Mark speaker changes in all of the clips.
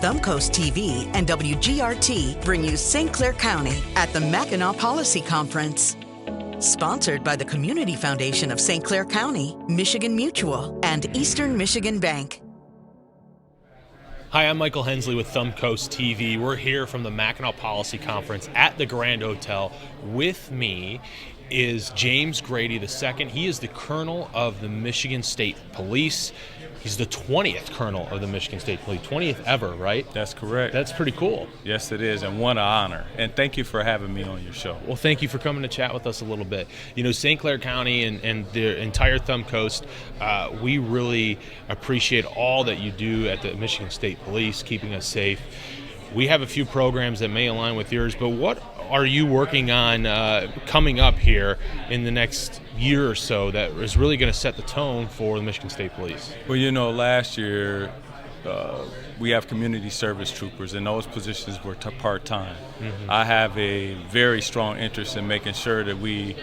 Speaker 1: Thumbcoast TV and WGRT bring you St. Clair County at the Mackinac Policy Conference. Sponsored by the Community Foundation of St. Clair County, Michigan Mutual, and Eastern Michigan Bank.
Speaker 2: Hi, I'm Michael Hensley with Thumbcoast TV. We're here from the Mackinac Policy Conference at the Grand Hotel. With me is James Grady II. He is the Colonel of the Michigan State Police. He's the 20th Colonel of the Michigan State Police. 20th ever, right?
Speaker 3: That's correct.
Speaker 2: That's pretty cool.
Speaker 3: Yes, it is, and what an honor. And thank you for having me on your show.
Speaker 2: Well, thank you for coming to chat with us a little bit. You know, St. Clair County and the entire Thumbcoast, we really appreciate all that you do at the Michigan State Police, keeping us safe. We have a few programs that may align with yours, but what are you working on coming up here in the next year or so that is really going to set the tone for the Michigan State Police?
Speaker 3: Well, you know, last year we have community service troopers, and those positions were part-time. Mm-hmm. I have a very strong interest in making sure that we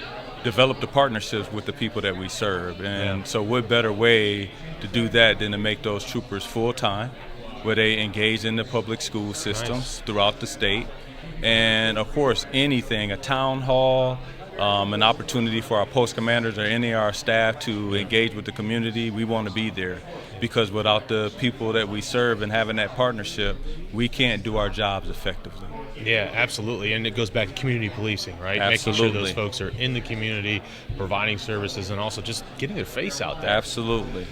Speaker 3: develop the partnerships with the people that we serve. And so what better way to do that than to make those troopers full-time, where they engage in the public school systems throughout the state. And of course, anything, a town hall, an opportunity for our post commanders or any of our staff to engage with the community, we want to be there. Because without the people that we serve and having that partnership, we can't do our jobs effectively.
Speaker 2: Yeah, absolutely. And it goes back to community policing, right?
Speaker 3: Absolutely.
Speaker 2: Making sure those folks are in the community, providing services, and also just getting their face out there.
Speaker 3: Absolutely.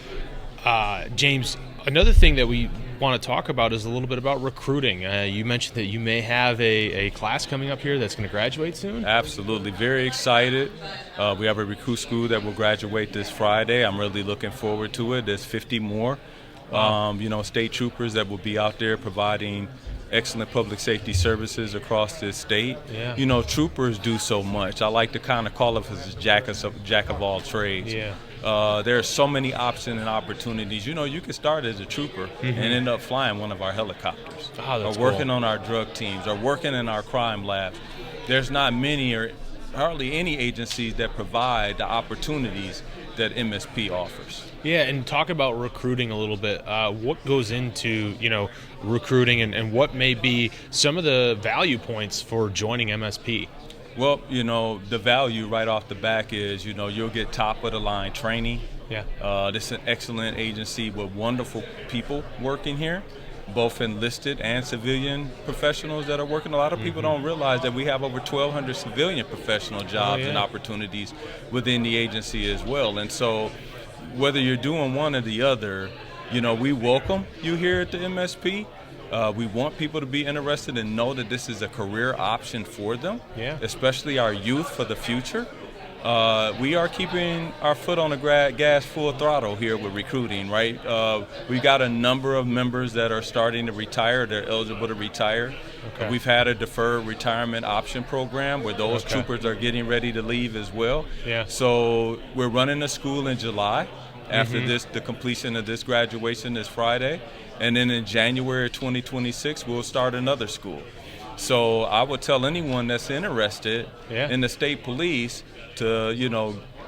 Speaker 2: James, another thing that we want to talk about is a little bit about recruiting. You mentioned that you may have a class coming up here that's going to graduate soon.
Speaker 3: Absolutely. Very excited. We have a recruit school that will graduate this Friday. I'm really looking forward to it. There's 50 more, state troopers that will be out there providing excellent public safety services across this state.
Speaker 2: Yeah.
Speaker 3: You know, troopers do so much. I like to kind of call it as jack of all trades.
Speaker 2: Yeah.
Speaker 3: There are so many options and opportunities. You know, you can start as a trooper and end up flying one of our helicopters,
Speaker 2: or
Speaker 3: working on our drug teams, or working in our crime labs. There's not many or hardly any agencies that provide the opportunities that MSP offers.
Speaker 2: Yeah, and talk about recruiting a little bit. What goes into, recruiting and what may be some of the value points for joining MSP?
Speaker 3: Well, the value right off the back is, you'll get top-of-the-line training.
Speaker 2: Yeah.
Speaker 3: This is an excellent agency with wonderful people working here, both enlisted and civilian professionals that are working. A lot of people don't realize that we have over 1,200 civilian professional jobs and opportunities within the agency as well. And so whether you're doing one or the other, we welcome you here at the MSP. We want people to be interested and know that this is a career option for them, especially our youth for the future. We are keeping our foot on the gas full throttle here with recruiting, right? We've got a number of members that are starting to retire. They're eligible to retire.
Speaker 2: Okay.
Speaker 3: We've had a deferred retirement option program where those troopers are getting ready to leave as well.
Speaker 2: Yeah.
Speaker 3: So we're running a school in July after the completion of this graduation this Friday. And then in January 2026, we'll start another school. So I would tell anyone that's interested in the state police to,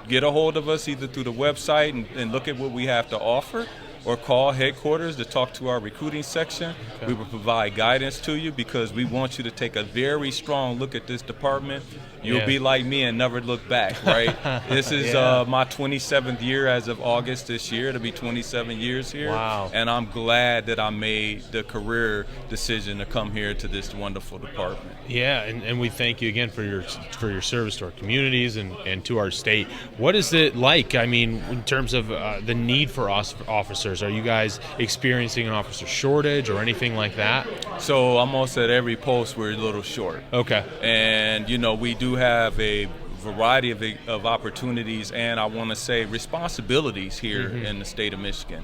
Speaker 3: get a hold of us either through the website and look at what we have to offer, or call headquarters to talk to our recruiting section. Okay. We will provide guidance to you because we want you to take a very strong look at this department. You'll be like me and never look back, right? This is my 27th year as of August this year. It'll be 27 years here.
Speaker 2: Wow.
Speaker 3: And I'm glad that I made the career decision to come here to this wonderful department.
Speaker 2: Yeah, and we thank you again for your service to our communities and to our state. What is it like, in terms of the need for us officers? Are you guys experiencing an officer shortage or anything like that?
Speaker 3: So almost at every post we're a little short. Okay. And, we do have a variety of opportunities and I want to say responsibilities here in the state of Michigan.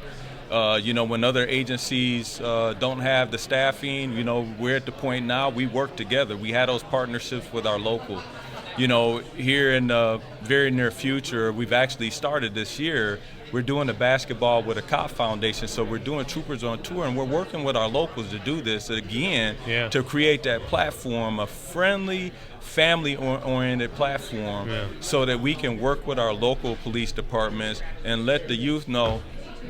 Speaker 3: When other agencies don't have the staffing, we're at the point now we work together. We had those partnerships with our local. Here in the very near future, we've actually started this year. We're doing the basketball with a cop foundation, so we're doing Troopers on Tour, and we're working with our locals to do this again to create that platform, a friendly, family-oriented platform, so that we can work with our local police departments and let the youth know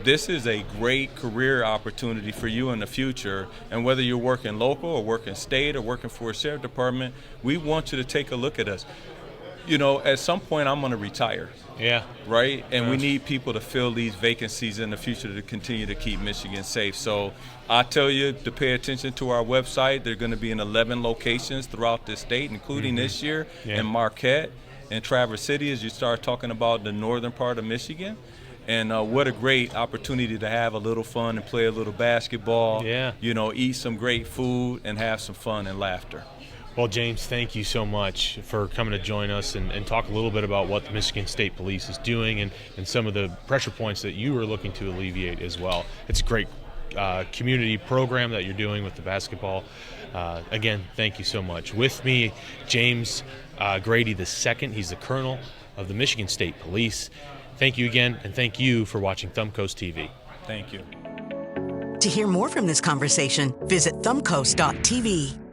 Speaker 3: this is a great career opportunity for you in the future. And whether you're working local or working state or working for a sheriff department, we want you to take a look at us. You know, at some point I'm going to retire.
Speaker 2: Yeah.
Speaker 3: Right? And we need people to fill these vacancies in the future to continue to keep Michigan safe. So I tell you to pay attention to our website. They're going to be in 11 locations throughout the state, including this year in Marquette and Traverse City, as you start talking about the northern part of Michigan. And what a great opportunity to have a little fun and play a little basketball, you know, eat some great food and have some fun and laughter.
Speaker 2: Well, James, thank you so much for coming to join us and talk a little bit about what the Michigan State Police is doing and some of the pressure points that you are looking to alleviate as well. It's a great community program that you're doing with the basketball. Again, thank you so much. With me, James Grady II. He's the colonel of the Michigan State Police. Thank you again, and thank you for watching Thumbcoast TV.
Speaker 3: Thank you.
Speaker 1: To hear more from this conversation, visit thumbcoast.tv.